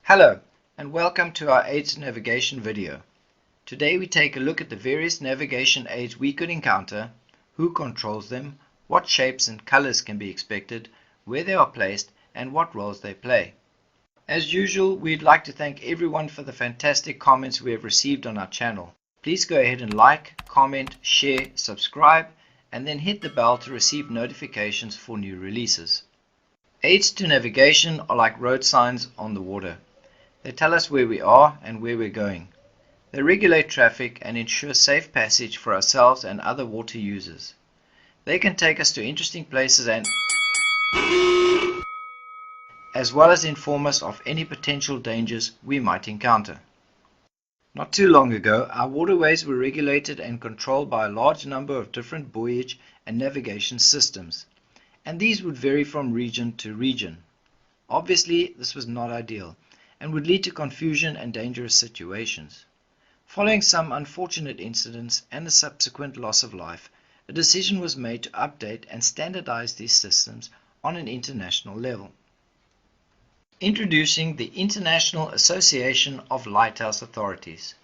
Hello and welcome to our AIDS navigation video. Today we take a look at the various navigation aids we could encounter, who controls them, what shapes and colors can be expected, where they are placed and what roles they play. As usual, we'd like to thank everyone for the fantastic comments we have received on our channel. Please go ahead and like, comment, share, subscribe and then hit the bell to receive notifications for new releases. Aids to navigation are like road signs on the water. They tell us where we are and where we're going. They regulate traffic and ensure safe passage for ourselves and other water users. They can take us to interesting places and as well as inform us of any potential dangers we might encounter. Not too long ago, our waterways were regulated and controlled by a large number of different buoyage and navigation systems, and these would vary from region to region. Obviously, this was not ideal and would lead to confusion and dangerous situations. Following some unfortunate incidents and the subsequent loss of life, a decision was made to update and standardize these systems on an international level. Introducing the International Association of Lighthouse Authorities,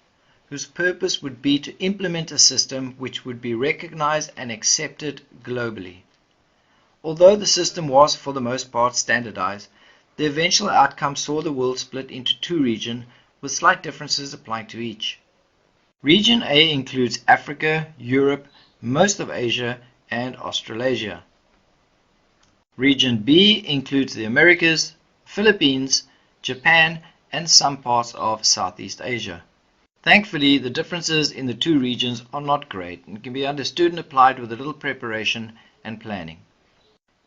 whose purpose would be to implement a system which would be recognized and accepted globally. Although the system was for the most part standardized, the eventual outcome saw the world split into two regions with slight differences applying to each. Region A includes Africa, Europe, most of Asia, and Australasia. Region B includes the Americas, Philippines, Japan, and some parts of Southeast Asia. Thankfully, the differences in the two regions are not great and can be understood and applied with a little preparation and planning.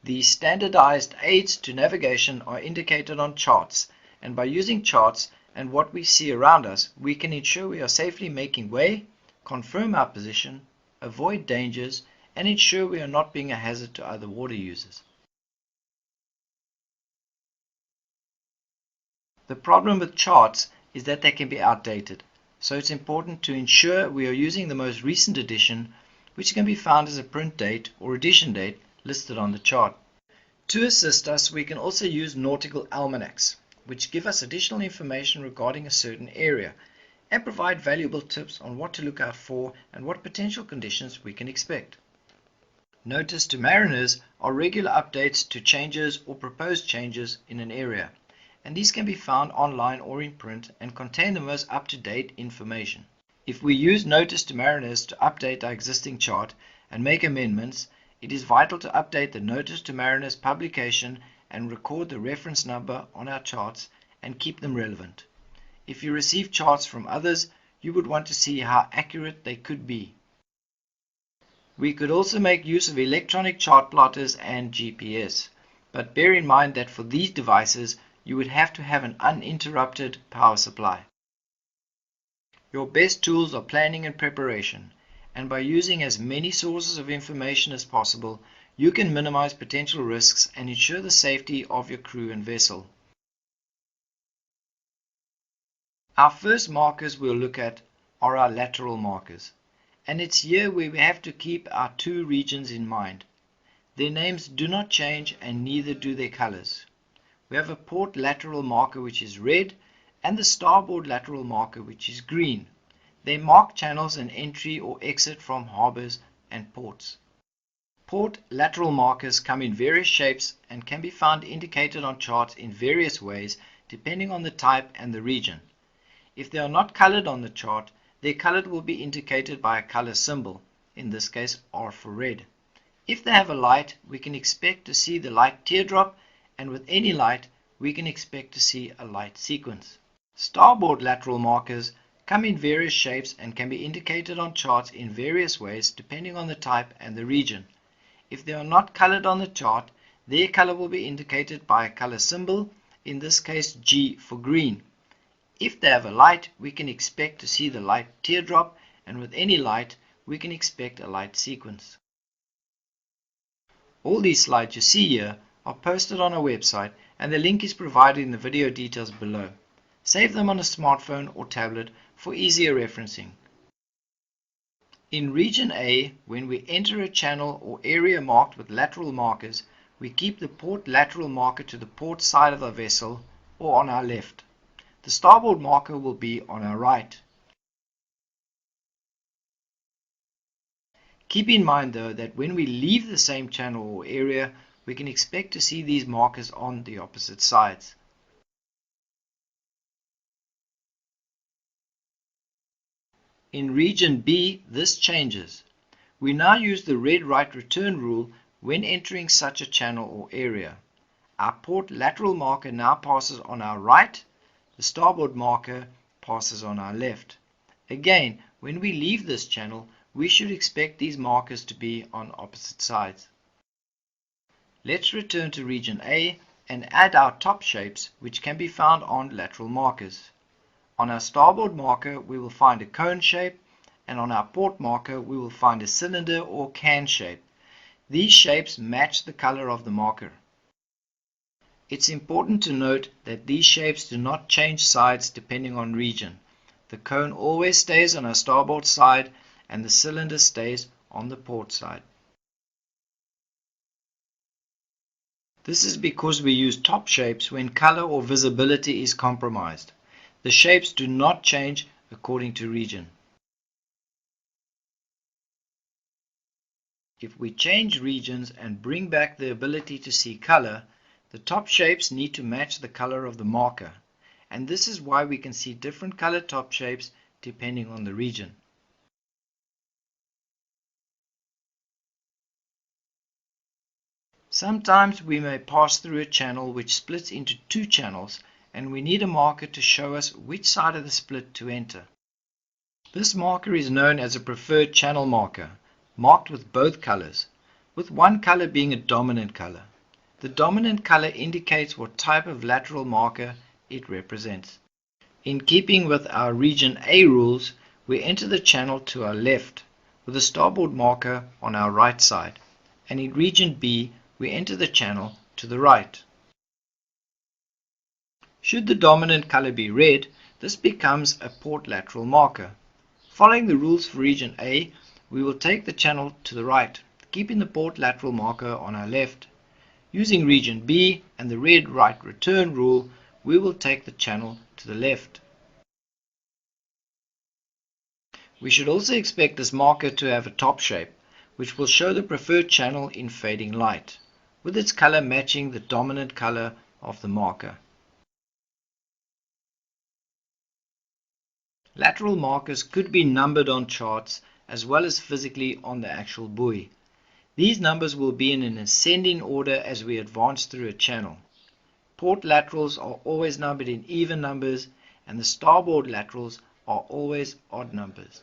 The standardized aids to navigation are indicated on charts, and by using charts and what we see around us, we can ensure we are safely making way, confirm our position, avoid dangers, and ensure we are not being a hazard to other water users. The problem with charts is that they can be outdated, so it's important to ensure we are using the most recent edition, which can be found as a print date or edition date listed on the chart. To assist us, we can also use nautical almanacs, which give us additional information regarding a certain area and provide valuable tips on what to look out for and what potential conditions we can expect. Notice to mariners are regular updates to changes or proposed changes in an area, and these can be found online or in print and contain the most up-to-date information. If we use Notice to Mariners to update our existing chart and make amendments, it is vital to update the Notice to Mariners publication and record the reference number on our charts and keep them relevant. If you receive charts from others, you would want to see how accurate they could be. We could also make use of electronic chart plotters and GPS, but bear in mind that for these devices, you would have to have an uninterrupted power supply. Your best tools are planning and preparation, and by using as many sources of information as possible, you can minimize potential risks and ensure the safety of your crew and vessel. Our first markers we'll look at are our lateral markers, and it's here where we have to keep our two regions in mind. Their names do not change and neither do their colors. We have a port lateral marker which is red and the starboard lateral marker which is green. They mark channels and entry or exit from harbors and ports. Port lateral markers come in various shapes and can be found indicated on charts in various ways depending on the type and the region. If they are not colored on the chart, their color will be indicated by a color symbol, in this case R for red. If they have a light, we can expect to see the light teardrop, and with any light, we can expect to see a light sequence. Starboard lateral markers come in various shapes and can be indicated on charts in various ways depending on the type and the region. If they are not colored on the chart, their color will be indicated by a color symbol, in this case G for green. If they have a light, we can expect to see the light teardrop, and with any light, we can expect a light sequence. All these slides you see here are posted on our website, and the link is provided in the video details below. Save them on a smartphone or tablet for easier referencing. In Region A, when we enter a channel or area marked with lateral markers, we keep the port lateral marker to the port side of the vessel or on our left. The starboard marker will be on our right. Keep in mind though that when we leave the same channel or area, we can expect to see these markers on the opposite sides. In region B, this changes. We now use the red right return rule when entering such a channel or area. Our port lateral marker now passes on our right, the starboard marker passes on our left. Again, when we leave this channel, we should expect these markers to be on opposite sides. Let's return to region A and add our top shapes, which can be found on lateral markers. On our starboard marker, we will find a cone shape, and on our port marker, we will find a cylinder or can shape. These shapes match the color of the marker. It's important to note that these shapes do not change sides depending on region. The cone always stays on our starboard side and the cylinder stays on the port side. This is because we use top shapes when color or visibility is compromised. The shapes do not change according to region. If we change regions and bring back the ability to see color, the top shapes need to match the color of the marker, and this is why we can see different color top shapes depending on the region. Sometimes we may pass through a channel which splits into two channels, and we need a marker to show us which side of the split to enter. This marker is known as a preferred channel marker, marked with both colors, with one color being a dominant color. The dominant color indicates what type of lateral marker it represents. In keeping with our region A rules, we enter the channel to our left, with the starboard marker on our right side, and in region B, we enter the channel to the right. Should the dominant color be red, this becomes a port lateral marker. Following the rules for region A, we will take the channel to the right, keeping the port lateral marker on our left. Using region B and the red right return rule, we will take the channel to the left. We should also expect this marker to have a top shape, which will show the preferred channel in fading light, with its color matching the dominant color of the marker. Lateral markers could be numbered on charts as well as physically on the actual buoy. These numbers will be in an ascending order as we advance through a channel. Port laterals are always numbered in even numbers, and the starboard laterals are always odd numbers.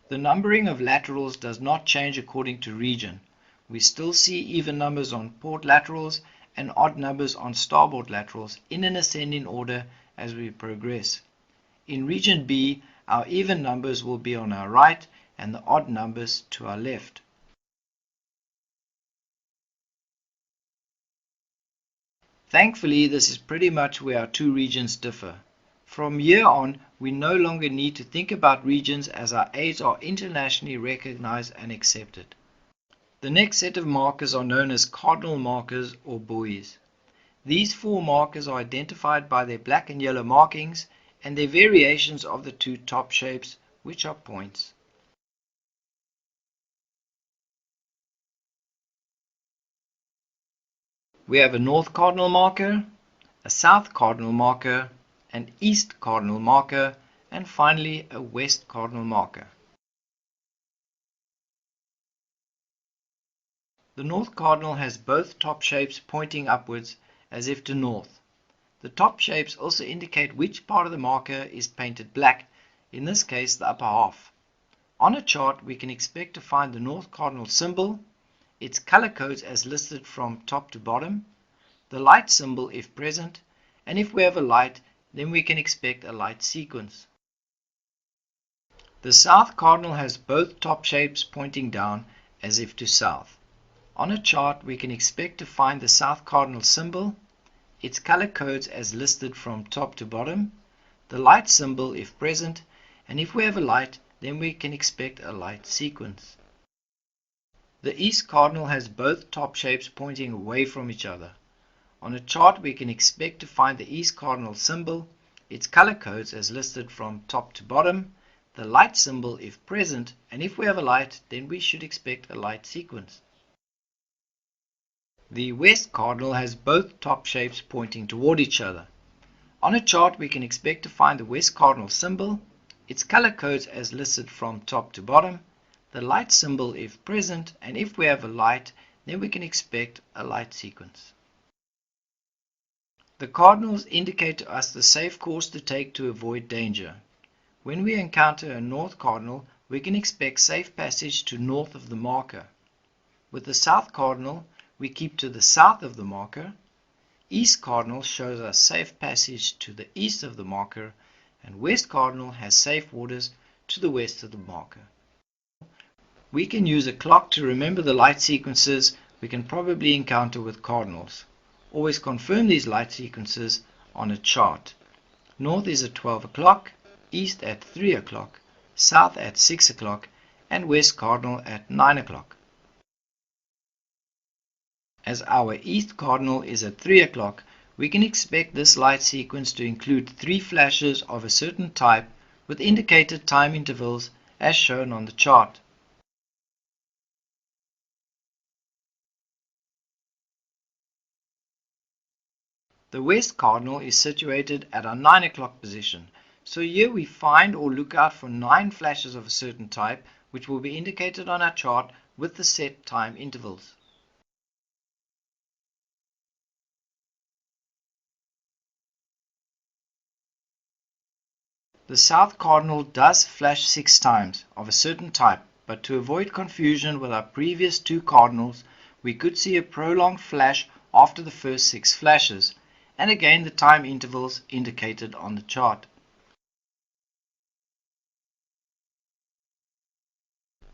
The numbering of laterals does not change according to region. We still see even numbers on port laterals and odd numbers on starboard laterals in an ascending order as we progress. In region B, our even numbers will be on our right and the odd numbers to our left. Thankfully, this is pretty much where our two regions differ. From here on, we no longer need to think about regions as our aids are internationally recognized and accepted. The next set of markers are known as cardinal markers or buoys. These four markers are identified by their black and yellow markings and their variations of the two top shapes, which are points. We have a north cardinal marker, a south cardinal marker, an east cardinal marker, and finally a west cardinal marker. The north cardinal has both top shapes pointing upwards as if to north. The top shapes also indicate which part of the marker is painted black, in this case the upper half. On a chart we can expect to find the north cardinal symbol, its color codes as listed from top to bottom, the light symbol if present, and if we have a light, then we can expect a light sequence. The south cardinal has both top shapes pointing down as if to south. On a chart we can expect to find the south cardinal symbol, its color codes as listed from top to bottom, the light symbol if present, and if we have a light, then we can expect a light sequence. The east cardinal has both top shapes pointing away from each other. On a chart we can expect to find the east cardinal symbol, its color codes as listed from top to bottom, the light symbol if present, and if we have a light then we should expect a light sequence. The west cardinal has both top shapes pointing toward each other. On a chart we can expect to find the west cardinal symbol, its color codes as listed from top to bottom, the light symbol if present, and if we have a light then we can expect a light sequence. The cardinals indicate to us the safe course to take to avoid danger. When we encounter a north cardinal, we can expect safe passage to north of the marker. With the south cardinal, we keep to the south of the marker. East cardinal shows us safe passage to the east of the marker, and west cardinal has safe waters to the west of the marker. We can use a clock to remember the light sequences we can probably encounter with cardinals. Always confirm these light sequences on a chart. North is at 12 o'clock, east at 3 o'clock, south at 6 o'clock, and west cardinal at 9 o'clock. As our east cardinal is at 3 o'clock, we can expect this light sequence to include 3 flashes of a certain type with indicated time intervals as shown on the chart. The west cardinal is situated at our 9 o'clock position, so here we find or look out for 9 flashes of a certain type which will be indicated on our chart with the set time intervals. The south cardinal does flash 6 times of a certain type, but to avoid confusion with our previous 2 cardinals, we could see a prolonged flash after the first 6 flashes, and again the time intervals indicated on the chart.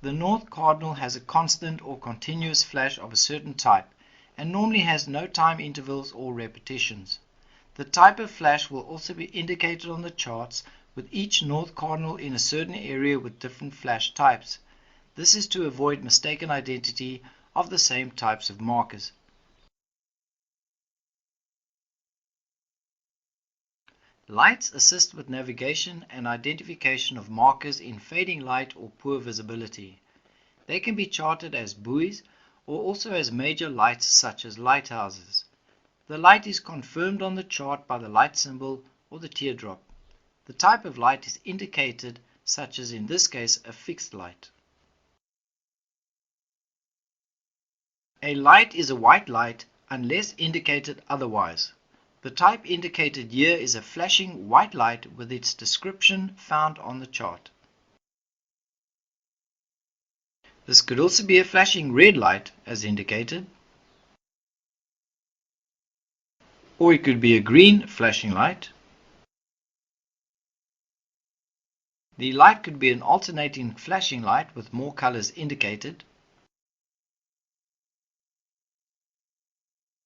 The north cardinal has a constant or continuous flash of a certain type, and normally has no time intervals or repetitions. The type of flash will also be indicated on the charts, with each north cardinal in a certain area with different flash types. This is to avoid mistaken identity of the same types of markers. Lights assist with navigation and identification of markers in fading light or poor visibility. They can be charted as buoys or also as major lights such as lighthouses. The light is confirmed on the chart by the light symbol or the teardrop. The type of light is indicated, such as in this case a fixed light. A light is a white light unless indicated otherwise. The type indicated here is a flashing white light with its description found on the chart. This could also be a flashing red light as indicated, or it could be a green flashing light. The light could be an alternating flashing light with more colors indicated.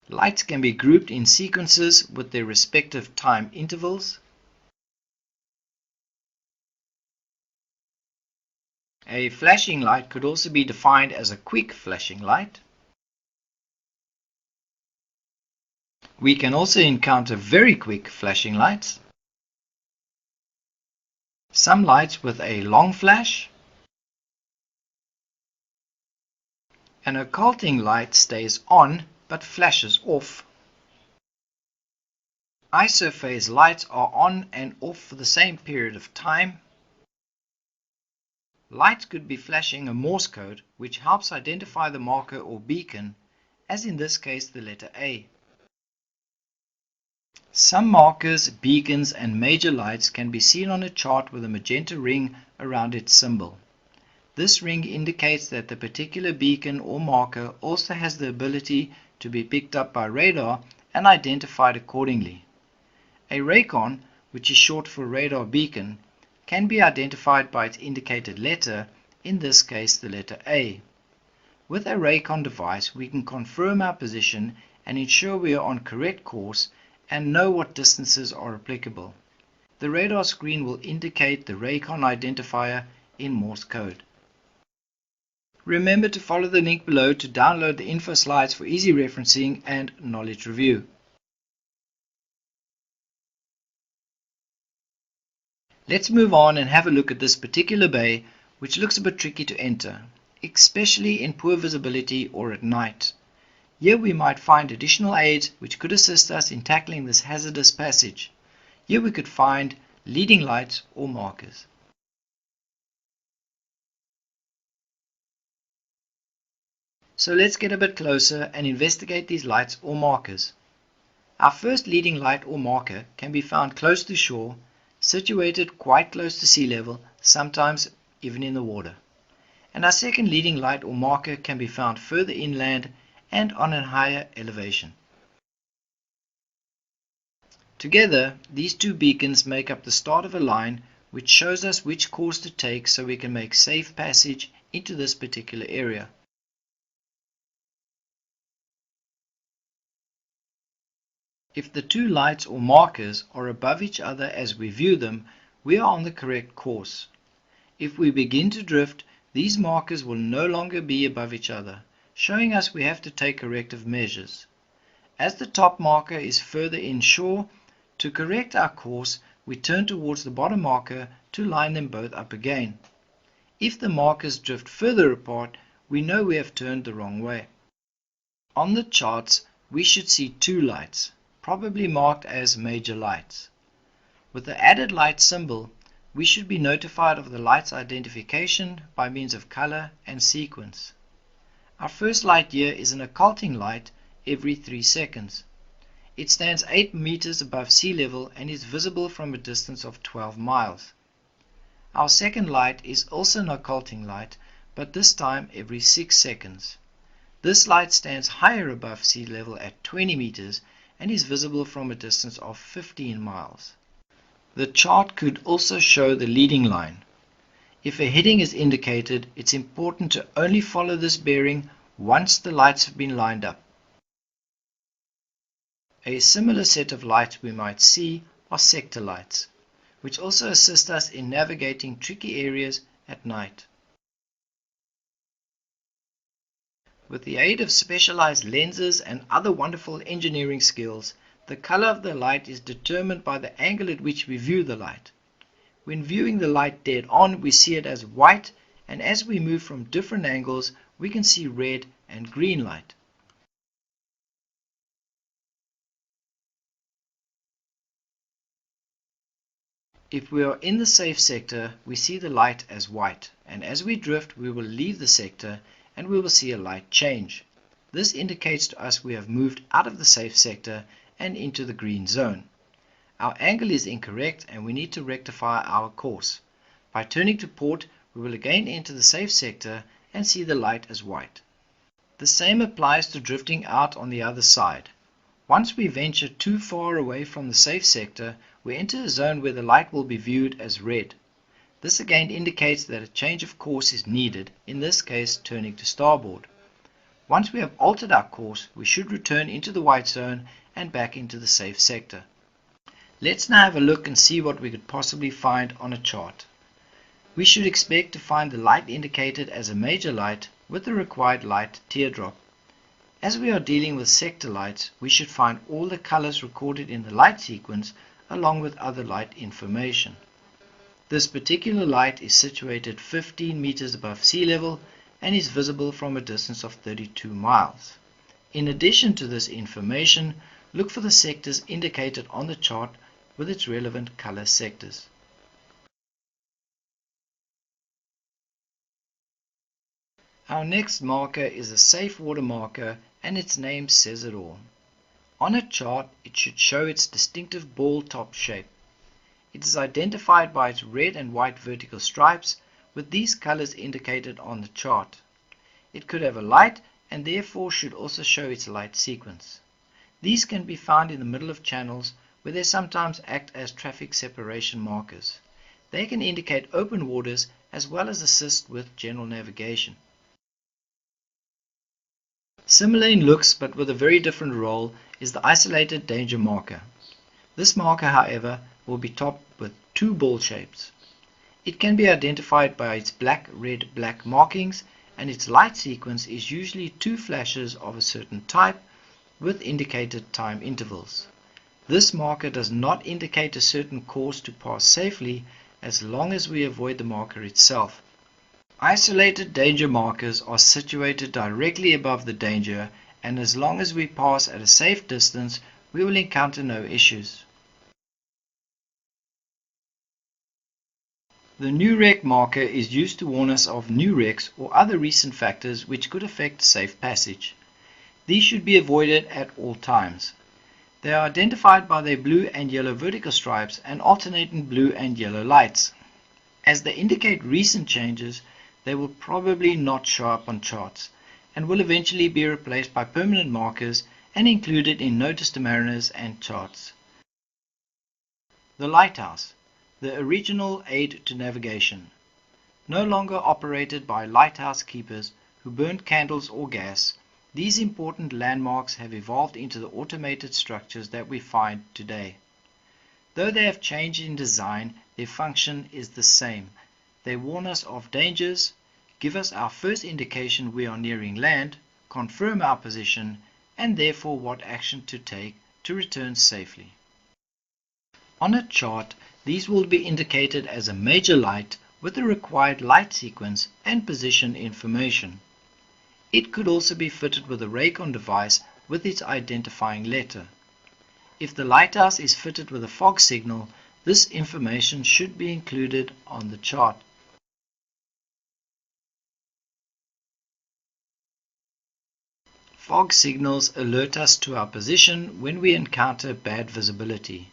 Lights can be grouped in sequences with their respective time intervals. A flashing light could also be defined as a quick flashing light. We can also encounter very quick flashing lights. Some lights with a long flash. An occulting light stays on but flashes off. Isophase lights are on and off for the same period of time. Lights could be flashing a Morse code which helps identify the marker or beacon, as in this case the letter A. Some markers, beacons and major lights can be seen on a chart with a magenta ring around its symbol. This ring indicates that the particular beacon or marker also has the ability to be picked up by radar and identified accordingly. A raycon, which is short for radar beacon, can be identified by its indicated letter, in this case the letter A. With a raycon device we can confirm our position and ensure we are on correct course and know what distances are applicable. The radar screen will indicate the raycon identifier in Morse code. Remember to follow the link below to download the info slides for easy referencing and knowledge review. Let's move on and have a look at this particular bay, which looks a bit tricky to enter, especially in poor visibility or at night. Here we might find additional aids which could assist us in tackling this hazardous passage. Here we could find leading lights or markers. So let's get a bit closer and investigate these lights or markers. Our first leading light or marker can be found close to shore, situated quite close to sea level, sometimes even in the water. And our second leading light or marker can be found further inland and on a higher elevation. Together, these two beacons make up the start of a line which shows us which course to take so we can make safe passage into this particular area. If the two lights or markers are above each other as we view them, we are on the correct course. If we begin to drift, these markers will no longer be above each other, showing us we have to take corrective measures. As the top marker is further inshore, to correct our course, we turn towards the bottom marker to line them both up again. If the markers drift further apart, we know we have turned the wrong way. On the charts, we should see two lights, probably marked as major lights. With the added light symbol, we should be notified of the light's identification by means of color and sequence. Our first light here is an occulting light every 3 seconds. It stands 8 meters above sea level and is visible from a distance of 12 miles. Our second light is also an occulting light, but this time every 6 seconds. This light stands higher above sea level at 20 meters and is visible from a distance of 15 miles. The chart could also show the leading line. If a heading is indicated, it's important to only follow this bearing once the lights have been lined up. A similar set of lights we might see are sector lights, which also assist us in navigating tricky areas at night. With the aid of specialized lenses and other wonderful engineering skills, the color of the light is determined by the angle at which we view the light. When viewing the light dead on, we see it as white, and as we move from different angles, we can see red and green light. If we are in the safe sector, we see the light as white, and as we drift, we will leave the sector and we will see a light change. This indicates to us we have moved out of the safe sector and into the green zone. Our angle is incorrect and we need to rectify our course. By turning to port, we will again enter the safe sector and see the light as white. The same applies to drifting out on the other side. Once we venture too far away from the safe sector, we enter a zone where the light will be viewed as red. This again indicates that a change of course is needed, in this case turning to starboard. Once we have altered our course, we should return into the white zone and back into the safe sector. Let's now have a look and see what we could possibly find on a chart. We should expect to find the light indicated as a major light with the required light teardrop. As we are dealing with sector lights, we should find all the colors recorded in the light sequence along with other light information. This particular light is situated 15 meters above sea level and is visible from a distance of 32 miles. In addition to this information, look for the sectors indicated on the chart with its relevant color sectors. Our next marker is a safe water marker, and its name says it all. On a chart, it should show its distinctive ball top shape. It is identified by its red and white vertical stripes, with these colors indicated on the chart. It could have a light and therefore should also show its light sequence. These can be found in the middle of channels where they sometimes act as traffic separation markers. They can indicate open waters as well as assist with general navigation. Similar in looks but with a very different role is the isolated danger marker. This marker, however, will be topped with two ball shapes. It can be identified by its black, red, black markings, and its light sequence is usually two flashes of a certain type with indicated time intervals. This marker does not indicate a certain course to pass safely, as long as we avoid the marker itself. Isolated danger markers are situated directly above the danger, and as long as we pass at a safe distance, we will encounter no issues. The new wreck marker is used to warn us of new wrecks or other recent factors which could affect safe passage. These should be avoided at all times. They are identified by their blue and yellow vertical stripes and alternating blue and yellow lights. As they indicate recent changes, they will probably not show up on charts and will eventually be replaced by permanent markers and included in notice to mariners and charts. The lighthouse, the original aid to navigation. No longer operated by lighthouse keepers who burned candles or gas, these important landmarks have evolved into the automated structures that we find today. Though they have changed in design, their function is the same. They warn us of dangers, give us our first indication we are nearing land, confirm our position, and therefore what action to take to return safely. On a chart, these will be indicated as a major light with the required light sequence and position information. It could also be fitted with a Raycon device with its identifying letter. If the lighthouse is fitted with a fog signal, this information should be included on the chart. Fog signals alert us to our position when we encounter bad visibility.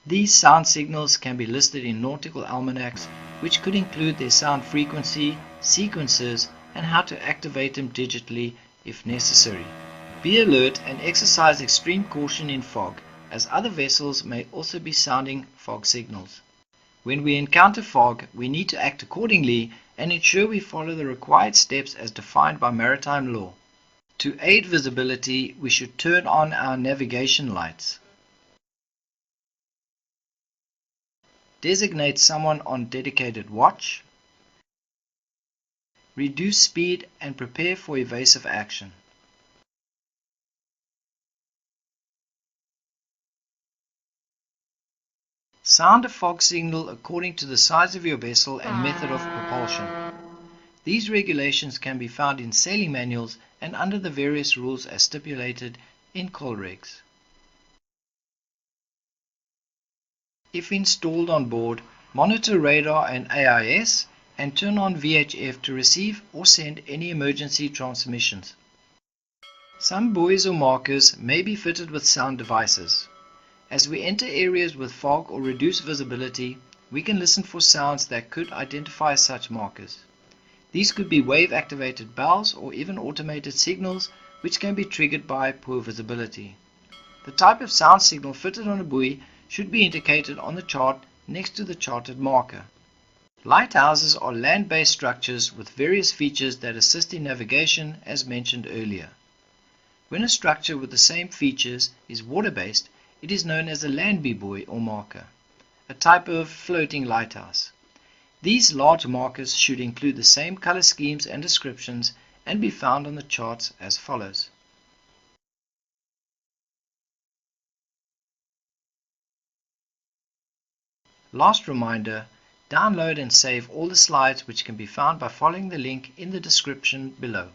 These sound signals can be listed in nautical almanacs, which could include their sound frequency, sequences, and how to activate them digitally if necessary. Be alert and exercise extreme caution in fog, as other vessels may also be sounding fog signals. When we encounter fog, we need to act accordingly and ensure we follow the required steps as defined by maritime law. To aid visibility, we should turn on our navigation lights. Designate someone on dedicated watch. Reduce speed and prepare for evasive action. Sound a fog signal according to the size of your vessel and method of propulsion. These regulations can be found in sailing manuals and under the various rules as stipulated in COLREGS. If installed on board, monitor radar and AIS and turn on VHF to receive or send any emergency transmissions. Some buoys or markers may be fitted with sound devices. As we enter areas with fog or reduced visibility, we can listen for sounds that could identify such markers. These could be wave-activated bells or even automated signals which can be triggered by poor visibility. The type of sound signal fitted on a buoy should be indicated on the chart next to the charted marker. Lighthouses are land-based structures with various features that assist in navigation as mentioned earlier. When a structure with the same features is water-based, it is known as a land-based buoy or marker, a type of floating lighthouse. These large markers should include the same color schemes and descriptions and be found on the charts as follows. Last reminder, download and save all the slides which can be found by following the link in the description below.